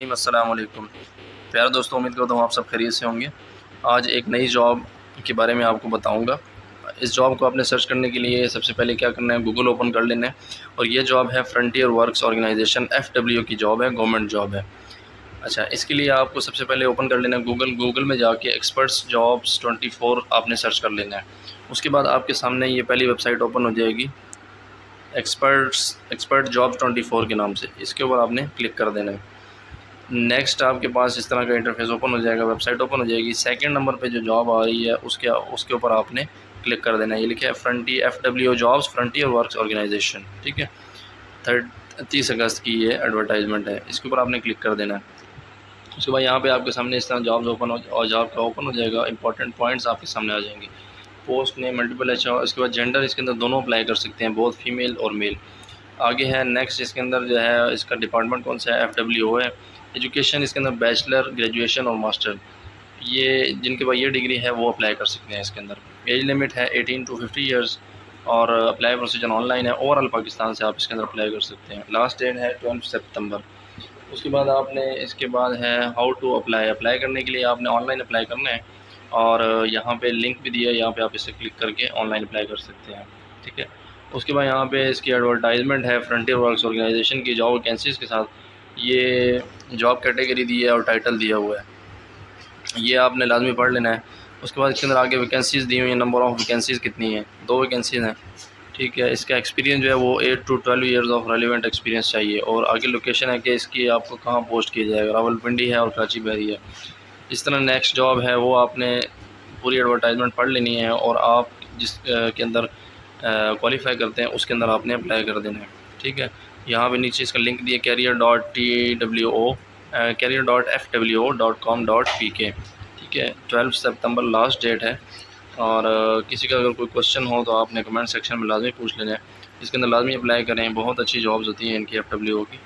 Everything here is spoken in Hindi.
अस्सलाम वालेकुम। प्यारे दोस्तों, उम्मीद करता हूँ आप सब खैरियत से होंगे। आज एक नई जॉब के बारे में आपको बताऊँगा। इस जॉब को आपने सर्च करने के लिए सबसे पहले क्या करना है, गूगल ओपन कर लेना है और ये जॉब है फ्रंटियर वर्क्स ऑर्गेनाइजेशन एफडब्ल्यू की जॉब है, गवर्नमेंट जॉब है। अच्छा, इसके लिए आपको सबसे पहले ओपन कर लेना है गूगल में जाके एक्सपर्ट्स जॉब्स 24 आपने सर्च कर लेना है। उसके बाद आपके सामने ये पहली वेबसाइट ओपन हो जाएगी, एक्सपर्ट जॉब्स 24 के नाम से। इसके ऊपर आपने क्लिक कर देना है। नेक्स्ट आपके पास इस तरह का इंटरफेस ओपन हो जाएगा, वेबसाइट ओपन हो जाएगी। सेकंड नंबर पे जो जॉब आ रही है उसके उसके ऊपर आपने क्लिक कर देना है। ये लिखा है frontier FW jobs frontier works organisation, ठीक है। 30 अगस्त की ये एडवर्टाइजमेंट है, इसके ऊपर आपने क्लिक कर देना है। उसके बाद यहाँ पे आपके सामने इस तरह जॉब्स ओपन हो और जॉब का ओपन हो जाएगा। इंपॉर्टेंट पॉइंट्स आपके सामने आ जाएंगे। पोस्ट ने मल्टीपल अच्छा, इसके बाद जेंडर इसके अंदर दोनों अप्लाई कर सकते हैं, बोथ फीमेल और मेल। आगे है नेक्स्ट, इसके अंदर जो है इसका डिपार्टमेंट कौन सा है, एफडब्ल्यू है। एजुकेशन इसके अंदर बैचलर, ग्रेजुएशन और मास्टर, ये जिनके पास ये डिग्री है वो अप्लाई कर सकते हैं इसके अंदर। एज लिमिट है 18 to 50 ईयर्स और अप्लाई प्रोसीजर ऑनलाइन है। ओवरऑल पाकिस्तान से आप इसके अंदर अप्लाई कर सकते हैं। लास्ट डेट है 12 सितंबर। उसके बाद आपने इसके बाद है हाउ टू अप्लाई। अप्लाई करने के लिए आपने ऑनलाइन अप्लाई करना है और यहाँ पे लिंक भी दिया है, यहाँ पे आप इसे क्लिक करके ऑनलाइन अप्लाई कर सकते हैं, ठीक है। उसके बाद यहाँ पे इसकी एडवर्टाइजमेंट है फ्रंटियर वर्क्स ऑर्गेनाइजेशन की जॉब वैकेंसीज़ के साथ। ये जॉब कैटेगरी दी है और टाइटल दिया हुआ है, ये आपने लाजमी पढ़ लेना है। उसके बाद इसके अंदर आगे वैकेंसीज़ दी हुई हैं, नंबर ऑफ़ वैकेंसीज़ कितनी हैं, 2 वैकेंसीज़ हैं, ठीक है। इसका एक्सपीरियंस जो है वो 8 to 12 years of relevant experience चाहिए। और आगे लोकेशन है कि इसकी आपको कहाँ पोस्ट किया जाएगा, रावलपिंडी है और कराची बहरी है। इस तरह नेक्स्ट जॉब है वो आपने पूरी एडवर्टाइजमेंट पढ़ लेनी है और आप जिस के अंदर क्वालिफाई करते हैं उसके अंदर आपने अप्लाई कर देना है, ठीक है। यहाँ पे नीचे इसका लिंक दिया career.two.com.pk, ठीक है। 12 सितंबर लास्ट डेट है। और किसी का अगर कोई क्वेश्चन हो तो आपने कमेंट सेक्शन में लाजमी पूछ लेना है। इसके अंदर लाजमी अप्लाई करें, बहुत अच्छी जॉब्स होती हैं इनकी एफडब्ल्यू की।